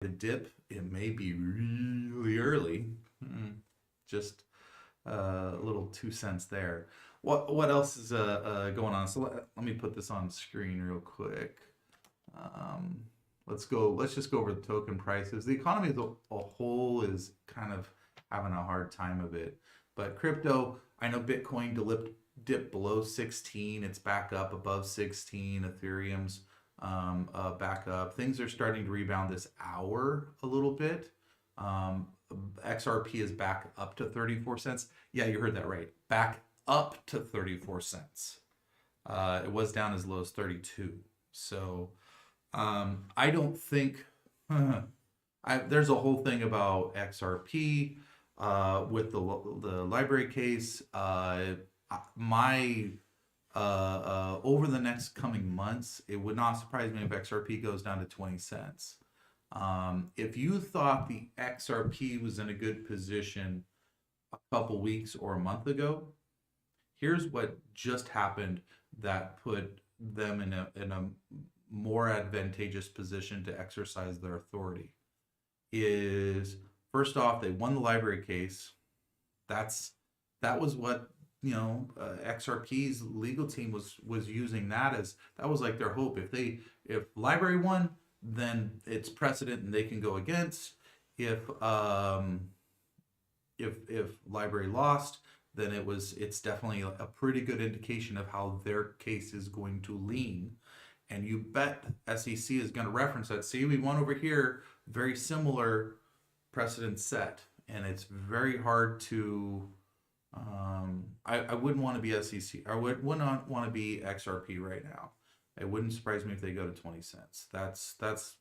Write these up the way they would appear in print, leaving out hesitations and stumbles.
the dip, it may be really early. Just a little 2 cents there. What else is going on? So let me put this on screen real quick. Um, let's just go over the token prices. The economy as a whole is kind of having a hard time of it. But crypto, I know Bitcoin dipped below 16. It's back up above 16. Ethereum's back up. Things are starting to rebound this hour a little bit. XRP is back up to 34 cents. Yeah, you heard that right. Back up to 34 cents. It was down as low as 32. So I don't think there's a whole thing about XRP with the library case. My over the next coming months, it would not surprise me if XRP goes down to 20 cents. If you thought the XRP was in a good position a couple weeks or a month ago, here's what just happened that put them in a more advantageous position to exercise their authority. Is first off, they won the library case. That was what XRP's legal team was using that was like their hope. If library won, then it's precedent and they can go against. If library lost, then it's definitely a pretty good indication of how their case is going to lean. And you bet SEC is going to reference that. See, we won over here, very similar precedent set. And it's very hard to, I wouldn't want to be SEC. I would not want to be XRP right now. It wouldn't surprise me if they go to 20 cents. That's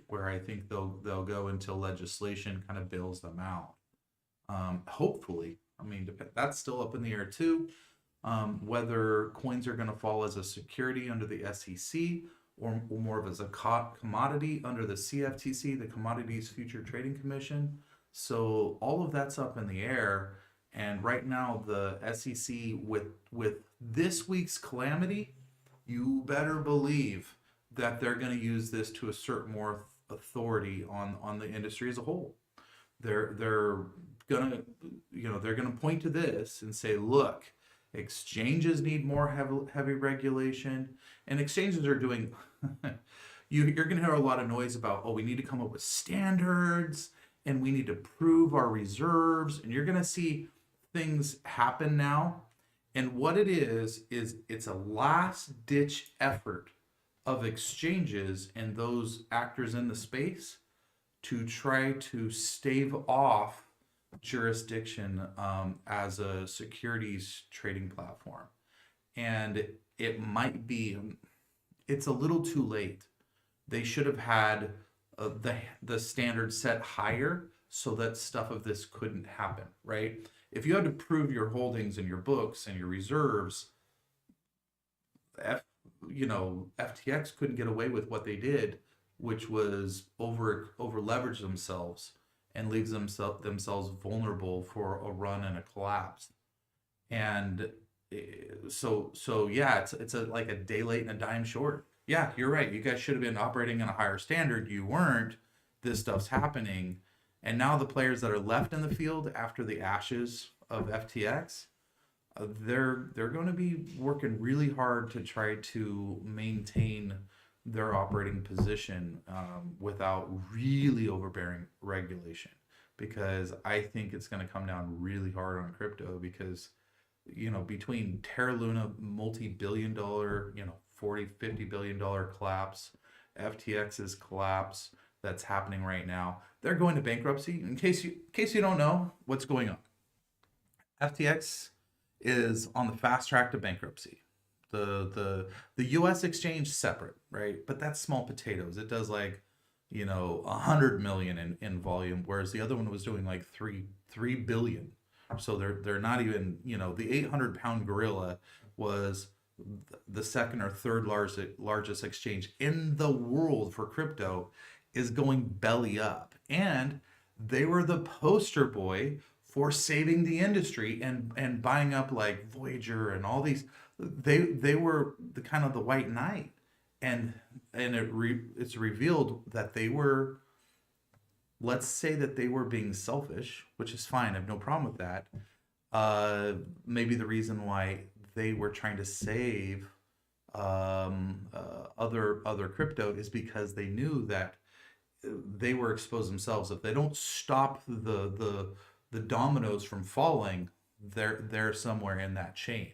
where I think they'll go until legislation kind of bails them out. Hopefully, I mean, that's still up in the air too. Whether coins are going to fall as a security under the SEC or more of as a commodity under the CFTC, the Commodities Future Trading Commission. So all of that's up in the air. And right now, the SEC with this week's calamity, you better believe that they're going to use this to assert more authority on the industry as a whole. They're gonna point to this and say, look, exchanges need more heavy regulation, and exchanges are doing. You're going to hear a lot of noise about, oh, we need to come up with standards and we need to prove our reserves, and you're going to see things happen now. And what it is it's a last ditch effort of exchanges and those actors in the space to try to stave off jurisdiction as a securities trading platform. And it's a little too late. They should have had the standard set higher so that stuff of this couldn't happen, right? If you had to prove your holdings and your books and your reserves, FTX couldn't get away with what they did, which was over leverage themselves and leaves themselves vulnerable for a run and a collapse. And so yeah, it's like a day late and a dime short. Yeah, you're right. You guys should have been operating in a higher standard. You weren't. This stuff's happening. And now the players that are left in the field after the ashes of FTX, they're going to be working really hard to try to maintain their operating position without really overbearing regulation, because I think it's going to come down really hard on crypto, because between Terra Luna multi-billion-dollar, $40-50 billion collapse, FTX's collapse that's happening right now, they're going to bankruptcy. In case you don't know what's going on, FTX is on the fast track to bankruptcy. The U.S. exchange separate, right? But that's small potatoes. It does like 100 million in volume, whereas the other one was doing like 3 billion. So they're not even, the 800-pound gorilla was the second or third largest exchange in the world for crypto, is going belly up. And they were the poster boy for saving the industry and buying up like Voyager and all these. They were the kind of the white knight. and it's revealed that they were, let's say that they were being selfish, which is fine. I have no problem with that. Maybe the reason why they were trying to save other crypto is because they knew that they were exposed themselves. If they don't stop the dominoes from falling, they're somewhere in that chain,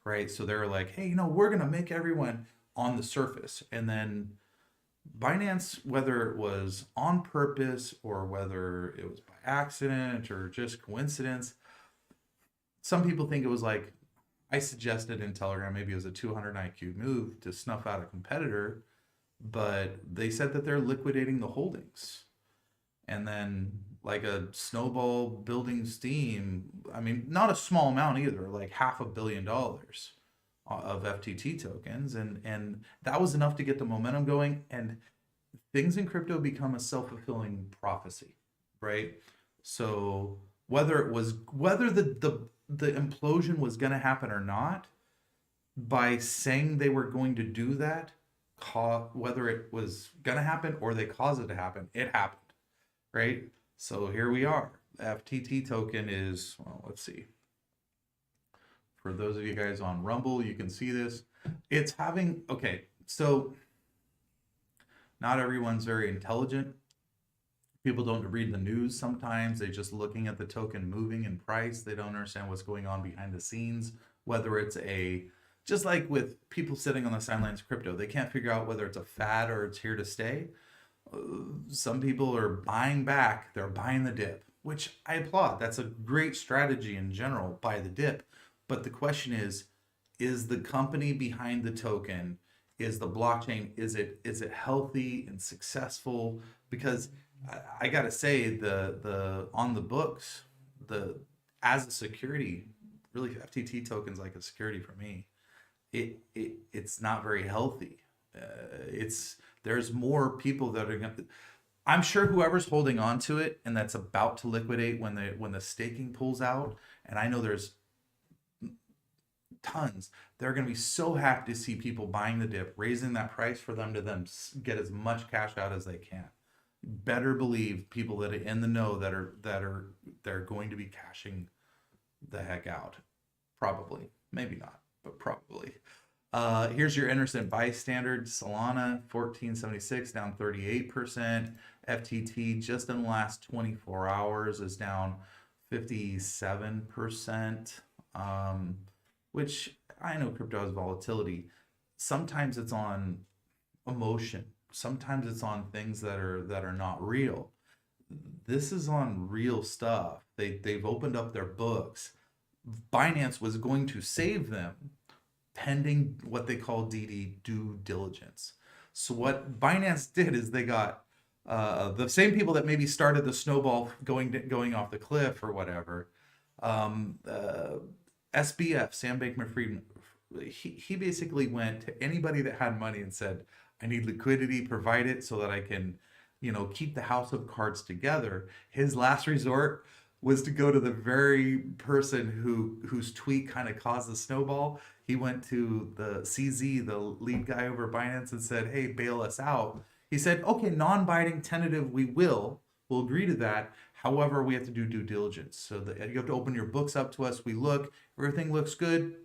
right? So they're like, hey, we're gonna make everyone on the surface, and then Binance, whether it was on purpose or whether it was by accident or just coincidence, some people think it was like, I suggested in Telegram, maybe it was a 200 IQ move to snuff out a competitor, but they said that they're liquidating the holdings. And then, like a snowball building steam, I mean, not a small amount either, like $500 million of FTT tokens. And that was enough to get the momentum going. And things in crypto become a self-fulfilling prophecy, right? So whether the implosion was going to happen or not, by saying they were going to do that, whether it was going to happen or they caused it to happen, it happened, right? So here we are. FTT token is, well, let's see. For those of you guys on Rumble, you can see this. It's having, okay, so not everyone's very intelligent. People don't read the news sometimes. They're just looking at the token moving in price. They don't understand what's going on behind the scenes, whether it's just like with people sitting on the sidelines of crypto, they can't figure out whether it's a fad or it's here to stay. Some people are buying back, they're buying the dip, which I applaud. That's a great strategy in general, buy the dip. But the question is the company behind the token, is the blockchain, is it healthy and successful? Because I gotta say, the on the books, as a security, really FTT tokens like a security for me. It's not very healthy. There's more people that are gonna. I'm sure whoever's holding on to it and that's about to liquidate when the staking pulls out, and I know there's tons. They're going to be so happy to see people buying the dip, raising that price for them to get as much cash out as they can. Better believe people that are in the know they're going to be cashing the heck out. Probably, maybe not, but probably. Here's your innocent bystander. Solana 1476 down 38%. FTT just in the last 24 hours is down 57%. Which I know crypto has volatility. Sometimes it's on emotion. Sometimes it's on things that are not real. This is on real stuff. They've opened up their books. Binance was going to save them pending what they call DD, due diligence. So what Binance did is they got the same people that maybe started the snowball going off the cliff or whatever. SBF, Sam Bankman-Fried, he basically went to anybody that had money and said, I need liquidity, provide it so that I can, keep the house of cards together. His last resort was to go to the very person whose tweet kind of caused the snowball. He went to the CZ, the lead guy over Binance, and said, hey, bail us out. He said, okay, non-binding tentative, we'll agree to that. However, we have to do due diligence. So you have to open your books up to us. We look, everything looks good.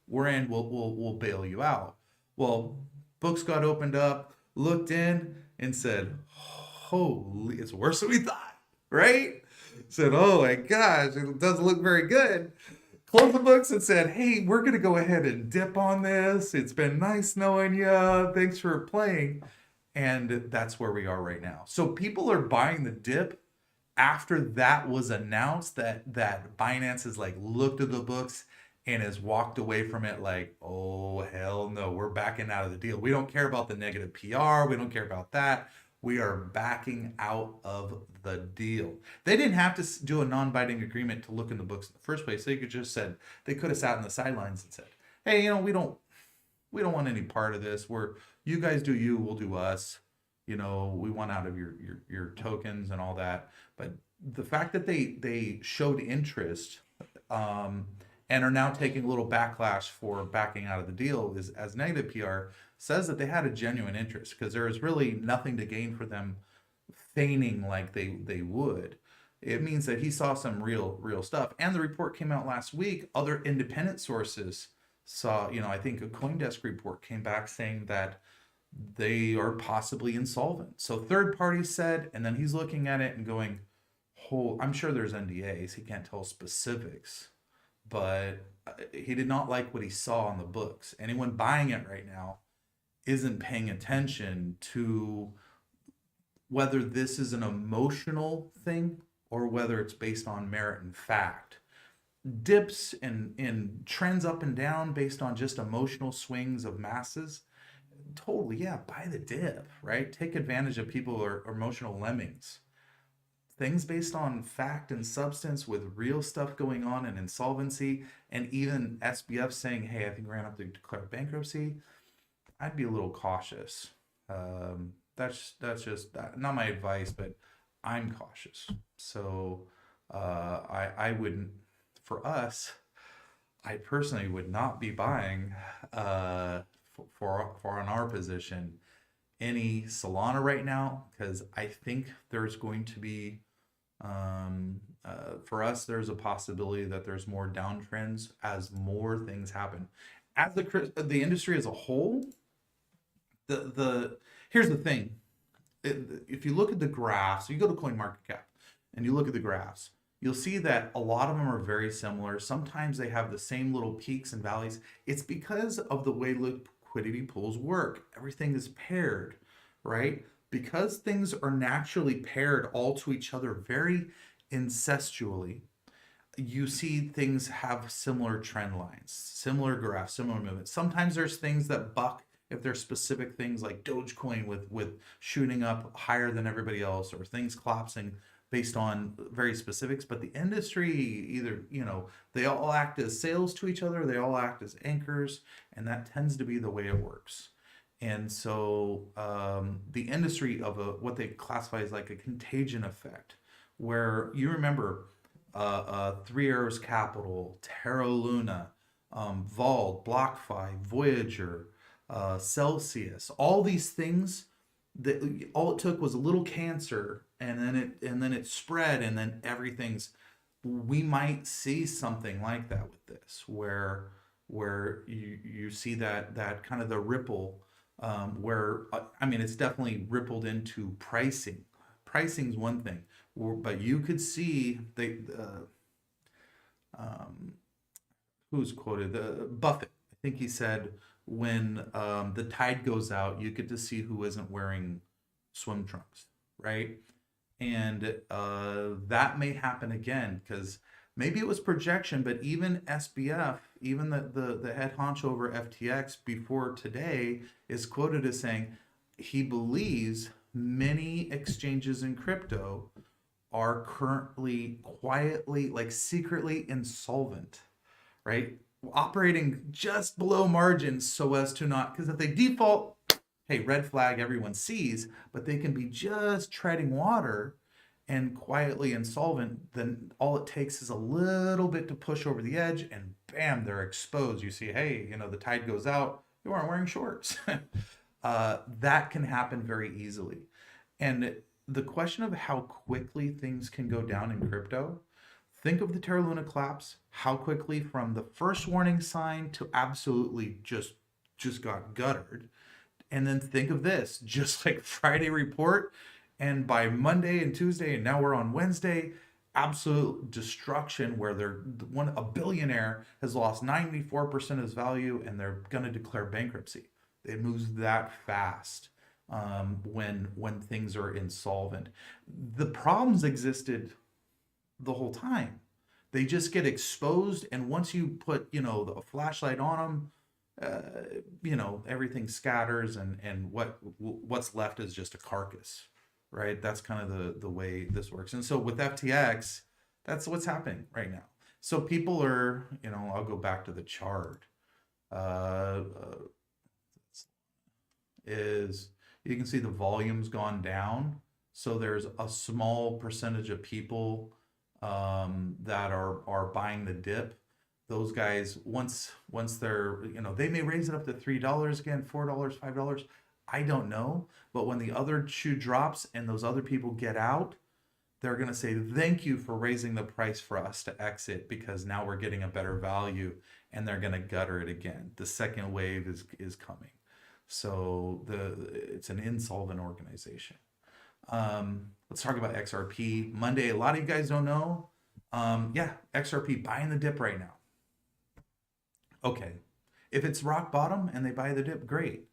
We're in. We'll bail you out. Well, books got opened up, looked in, and said, "Holy, it's worse than we thought." Right? Said, "Oh my gosh, it doesn't look very good." Closed the books and said, "Hey, we're gonna go ahead and dip on this. It's been nice knowing you. Thanks for playing." And that's where we are right now. So people are buying the dip after that was announced, that Binance has looked at the books and has walked away from it like, oh, hell no, we're backing out of the deal. We don't care about the negative PR. We don't care about that. We are backing out of the deal. They didn't have to do a non-binding agreement to look in the books in the first place. They could have sat on the sidelines and said, hey, we don't want any part of this. You guys do you, we'll do us. We want out of your tokens and all that. But the fact that they showed interest and are now taking a little backlash for backing out of the deal is as negative PR. says that they had a genuine interest because there is really nothing to gain for them feigning like they would. It means that he saw some real stuff. And the report came out last week. Other independent sources saw, I think a CoinDesk report came back saying that they are possibly insolvent. So third party said, and then he's looking at it and going, I'm sure there's NDAs. He can't tell specifics, but he did not like what he saw on the books. Anyone buying it right now isn't paying attention to whether this is an emotional thing or whether it's based on merit and fact. Dips and trends up and down based on just emotional swings of masses, totally, yeah, buy the dip, right? Take advantage of people who are emotional lemmings. Things based on fact and substance with real stuff going on in insolvency, and even SBF saying, hey, I think we're gonna have to declare bankruptcy, I'd be a little cautious. That's just not my advice, but I'm cautious. So I wouldn't, for us, I personally would not be buying for on our position any Solana right now, because I think there's going to be for us, there's a possibility that there's more downtrends as more things happen. As the industry as a whole, here's the thing. If you look at the graphs, you go to CoinMarketCap and you look at the graphs, you'll see that a lot of them are very similar. Sometimes they have the same little peaks and valleys. It's because of the way liquidity pools work. Everything is paired, right? Because things are naturally paired all to each other very incestually, you see things have similar trend lines, similar graphs, similar movements. Sometimes there's things that buck if there's specific things like Dogecoin with shooting up higher than everybody else, or things collapsing based on very specifics. But the industry, either, they all act as sails to each other, they all act as anchors, and that tends to be the way it works. And so the industry of what they classify as like a contagion effect, where you remember Three Arrows Capital, Terra Luna, Vault, BlockFi, Voyager, Celsius, all these things, that all it took was a little cancer, and then it spread, and then we might see something like that with this, where you see that kind of the ripple, where it's definitely rippled into pricing. Pricing's one thing, but you could see who's quoted, Buffett, I think he said, when the tide goes out, you get to see who isn't wearing swim trunks, right? And that may happen again, because maybe it was projection, but even SBF, even the head honcho over FTX before today, is quoted as saying he believes many exchanges in crypto are currently quietly, like secretly insolvent, right? Operating just below margins so as to not, because if they default, hey, red flag, everyone sees, but they can be just treading water and quietly insolvent, then all it takes is a little bit to push over the edge, and bam, they're exposed. You see, hey, the tide goes out, you aren't wearing shorts. That can happen very easily. And the question of how quickly things can go down in crypto, think of the Terra Luna collapse, how quickly from the first warning sign to absolutely just got guttered. And then think of this, just like Friday report, and by Monday and Tuesday, and now we're on Wednesday, absolute destruction, where a billionaire has lost 94% of his value, and they're going to declare bankruptcy. It moves that fast when things are insolvent. The problems existed the whole time. They just get exposed, and once you put a flashlight on them, everything scatters, and what's left is just a carcass, right? That's kind of the way this works. And so with FTX, that's what's happening right now. So people are, I'll go back to the chart. Is you can see the volume's gone down. So there's a small percentage of people that are buying the dip. those guys, once they're, they may raise it up to $3 again, $4, $5. I don't know. But when the other shoe drops and those other people get out, they're going to say, thank you for raising the price for us to exit, because now we're getting a better value, and they're going to gutter it again. The second wave is coming. So it's an insolvent organization. Let's talk about XRP Monday. A lot of you guys don't know. Yeah, XRP buying the dip right now. Okay, if it's rock bottom and they buy the dip, great.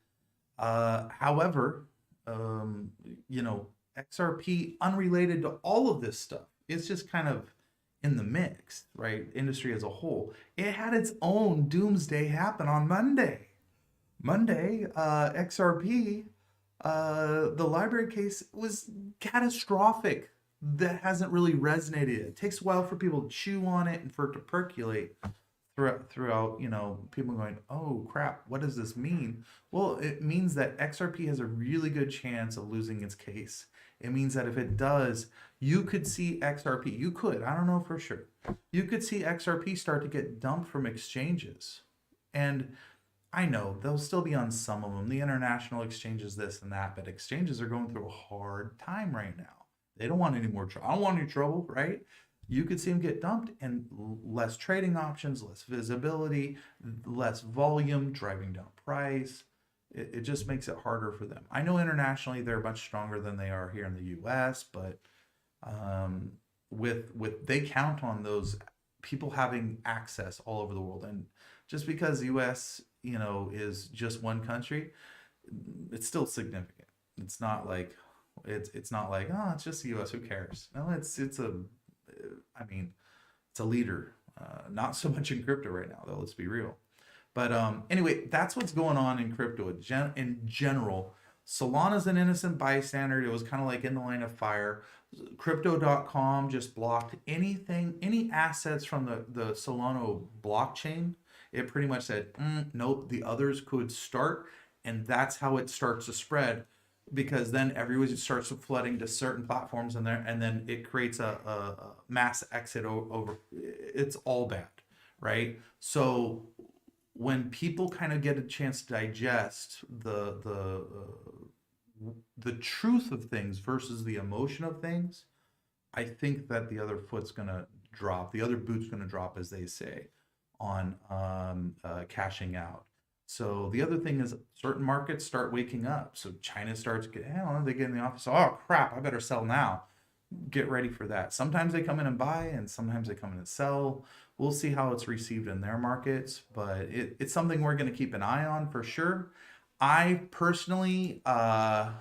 However, XRP, unrelated to all of this stuff, it's just kind of in the mix, right? Industry as a whole. It had its own doomsday happen on Monday. XRP, the library case was catastrophic. That hasn't really resonated. It takes a while for people to chew on it and for it to percolate throughout, people going, oh crap, what does this mean? Well, it means that XRP has a really good chance of losing its case. It means that if it does, you could see XRP, I don't know for sure, you could see XRP start to get dumped from exchanges. And I know they'll still be on some of them, the international exchanges, this and that, but exchanges are going through a hard time right now. They don't want any more trouble. I don't want any trouble, right? You could see them get dumped, and less trading options, less visibility, less volume, driving down price. It just makes it harder for them. I know internationally they're much stronger than they are here in the US, but they count on those people having access all over the world. And just because the US, is just one country, it's still significant. It's not like it's not like, oh, it's just the US, who cares? No, it's a leader. Not so much in crypto right now, though, let's be real. But anyway, that's what's going on in crypto in general. Solana's an innocent bystander. It was kind of like in the line of fire. Crypto.com just blocked any assets from the Solana blockchain. It pretty much said, nope, the others could start. And that's how it starts to spread, because then everyone starts flooding to certain platforms and then it creates a mass exit over. It's all bad, right? So when people kind of get a chance to digest the truth of things versus the emotion of things, I think that the other foot's gonna drop, the other boot's gonna drop, as they say, on cashing out. So the other thing is certain markets start waking up. So China starts they get in the office. Oh crap, I better sell now. Get ready for that. Sometimes they come in and buy, and sometimes they come in and sell. We'll see how it's received in their markets, but it's something we're going to keep an eye on for sure. I personally, I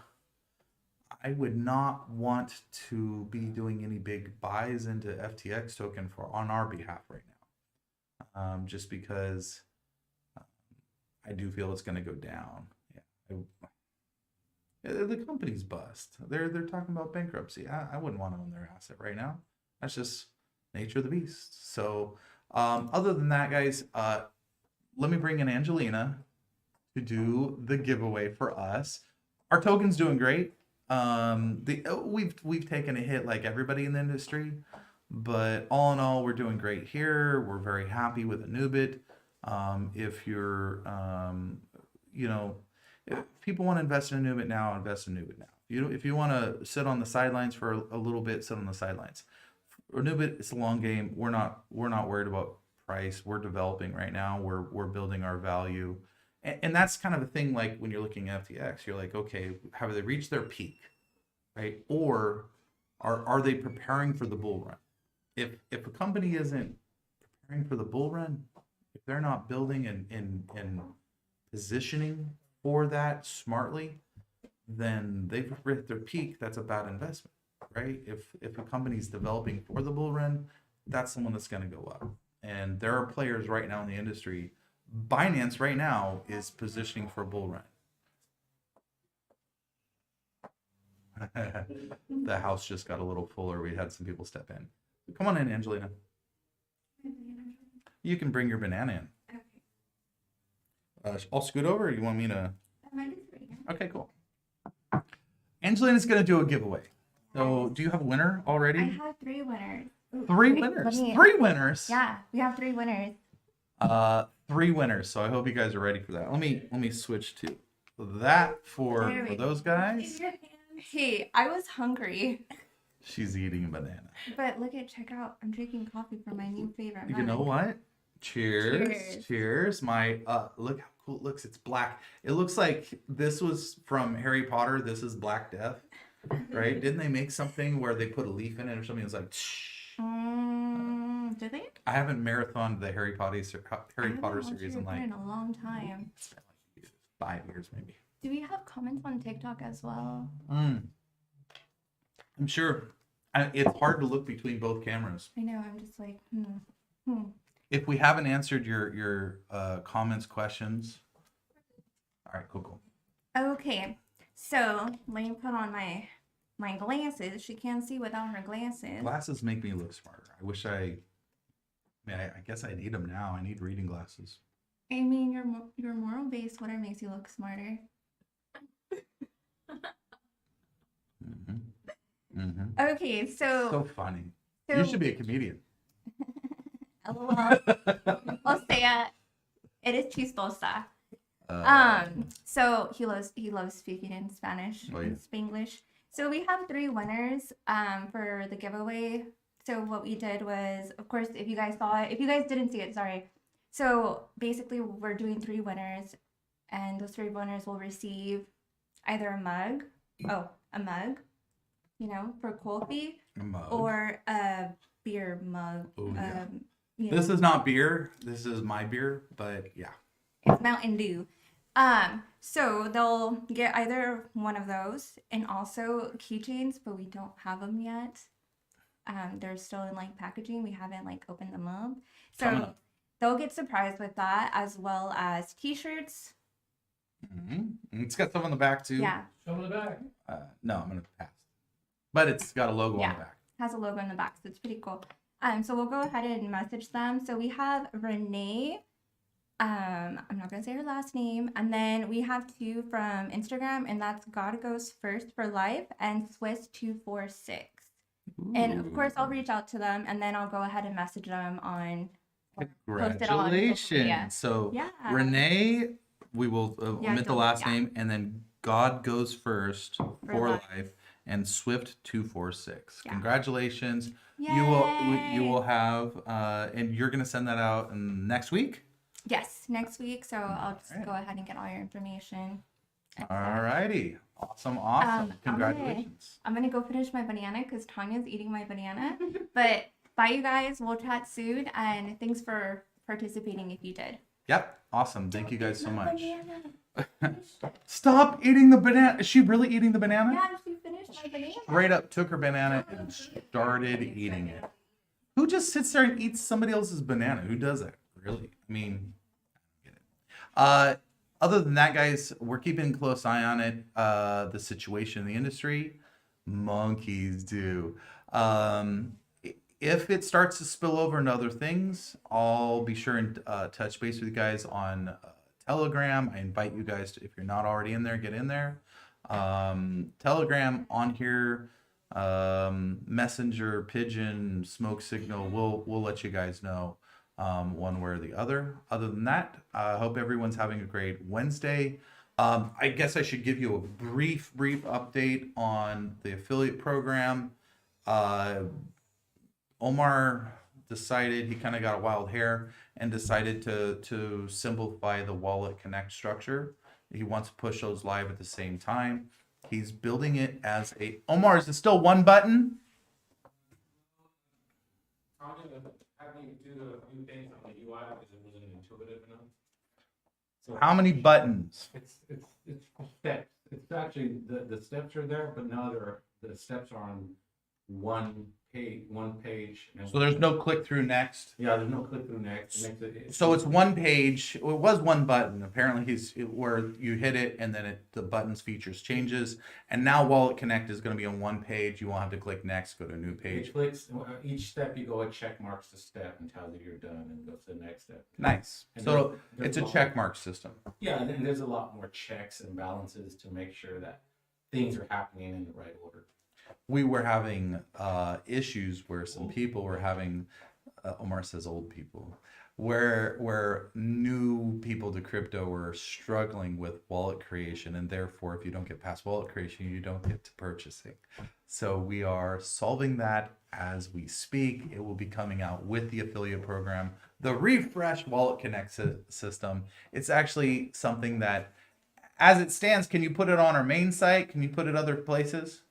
would not want to be doing any big buys into FTX token on our behalf right now, just because I do feel it's going to go down. The company's bust. They're talking about bankruptcy. I wouldn't want to own their asset right now. That's just nature of the beast. So other than that, guys, let me bring in Angelina to do the giveaway for us. Our token's doing great. We've taken a hit like everybody in the industry, but all in all, we're doing great here. We're very happy with Anubit. If you're, if people want to invest in Anubit now, invest in Anubit now. If you want to sit on the sidelines for a little bit, sit on the sidelines. For Anubit, it's a long game. We're not worried about price. We're developing right now. We're building our value, and that's kind of a thing. Like when you're looking at FTX, you're like, okay, have they reached their peak, right? Or are they preparing for the bull run? If a company isn't preparing for the bull run, if they're not building and positioning for that smartly, then they've hit their peak. That's a bad investment, right? If a company's developing for the bull run, that's someone that's going to go up. And there are players right now in the industry. Binance right now is positioning for a bull run. The house just got a little fuller. We had some people step in. Come on in, Angelina. You can bring your banana in. Okay. I'll scoot over, or you want me to? Okay, cool. Angelina's going to do a giveaway. So, do you have a winner already? I have 3 winners. 3 winners? 3 winners? Yeah, we have 3 winners. 3 winners. So I hope you guys are ready for that. Let me switch to that for those guys. Hey, I was hungry. She's eating a banana. But check out. I'm drinking coffee from my new favorite mug. You know what? Cheers. Cheers. My look how cool it looks. It's black. It looks like this was from Harry Potter. This is Black Death. Right? Didn't they make something where they put a leaf in it or something? It's like did they? I haven't marathoned the Harry Potter series in like a long time. It's been like 5 years maybe. Do we have comments on TikTok as well? I'm sure. It's hard to look between both cameras. I know. I'm just like, If we haven't answered your comments, questions. All right, cool. Okay, so let me put on my glasses. She can't see without her glasses. Glasses make me look smarter. I wish I guess I need them now. I need reading glasses. I mean, your moral based sweater makes you look smarter. Okay, so funny. You should be a comedian. LOL. I'll say it. It is chistosa. So he loves speaking in Spanish and Spanglish. So we have 3 winners for the giveaway. So what we did was, of course, if you guys saw it, if you guys didn't see it, sorry. So basically, we're doing 3 winners, and those 3 winners will receive either a mug, you know, for coffee, or a beer mug. Oh, yeah. This is not beer. This is my beer, but yeah. It's Mountain Dew. So they'll get either one of those, and also keychains, but we don't have them yet. They're still in like packaging. We haven't like opened them up. So they'll get surprised with that, as well as t-shirts. It's got some on the back too. Yeah. Show me the back. No, I'm gonna pass. But it's got a logo on the back. It has a logo on the back, so it's pretty cool. So we'll go ahead and message them. So we have Renee. I'm not gonna say her last name, and then we have 2 from Instagram, and that's God Goes First for Life and Swiss246. And of course, I'll reach out to them, and then I'll go ahead and message them on. Congratulations! So Renee, we will omit the last name, and then God Goes First for Life and Swift246. Congratulations! Yay. You will have, and you're gonna send that out next week. Yes, next week. So I'll just go ahead and get all your information. All righty. Awesome. Congratulations. I'm going to go finish my banana because Tanya's eating my banana. But bye, you guys. We'll chat soon. And thanks for participating if you did. Yep. Awesome. Thank you guys so much. Stop eating the banana. Is she really eating the banana? Yeah, she finished my banana. Straight up took her banana and started eating it. Who just sits there and eats somebody else's banana? Who does that? Really? I mean, I don't get it. Other than that, guys, we're keeping a close eye on it. The situation in the industry, monkeys do. If it starts to spill over into other things, I'll be sure and touch base with you guys on Telegram. I invite you guys to, if you're not already in there, get in there. Telegram on here, Messenger, Pigeon, Smoke Signal. We'll let you guys know one way or the other. Other than that, I hope everyone's having a great Wednesday. I guess I should give you a brief update on the affiliate program. Omar decided, he kind of got a wild hair and decided to simplify the wallet connect structure. He wants to push those live at the same time. He's building it as a, Omar, is it still one button? Having to do a few things on the UI because it wasn't intuitive enough. So how many buttons? It's steps. It's actually the steps are there, but now the steps are on one page. So there's no click through next. Yeah, there's no click through next. So it's one page. It was one button. Apparently, where you hit it and then the button's features changes. And now Wallet Connect is going to be on one page. You won't have to click next. Go to a new page. It clicks each step. You go, it check marks the step and tells you you're done, and goes to the next step. Nice. And so it's a check mark system. Yeah, and there's a lot more checks and balances to make sure that things are happening in the right order. We were having issues where some people were having, Omar says old people, where new people to crypto were struggling with wallet creation, and therefore if you don't get past wallet creation, you don't get to purchasing. So we are solving that as we speak. It will be coming out with the affiliate program, the refreshed Wallet Connect system. It's actually something that, as it stands, can you put it on our main site? Can you put it other places?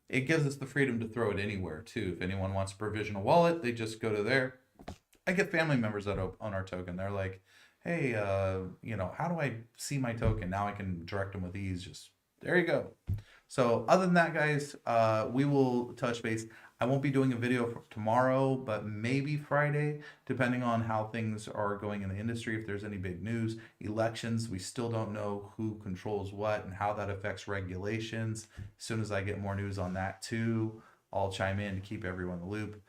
It gives us the freedom to throw it anywhere too. If anyone wants a provisional wallet, they just go to there. I get family members that on our token. They're like, hey, how do I see my token? Now I can direct them with ease. Just there you go. So other than that, guys, we will touch base. I won't be doing a video for tomorrow, but maybe Friday, depending on how things are going in the industry. If there's any big news, elections, we still don't know who controls what and how that affects regulations. As soon as I get more news on that too, I'll chime in to keep everyone in the loop.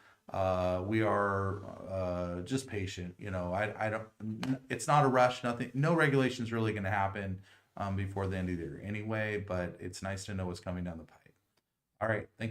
We are just patient. I don't. It's not a rush. Nothing. No regulations really going to happen before the end of the year anyway. But it's nice to know what's coming down the pipe. All right. Thank you.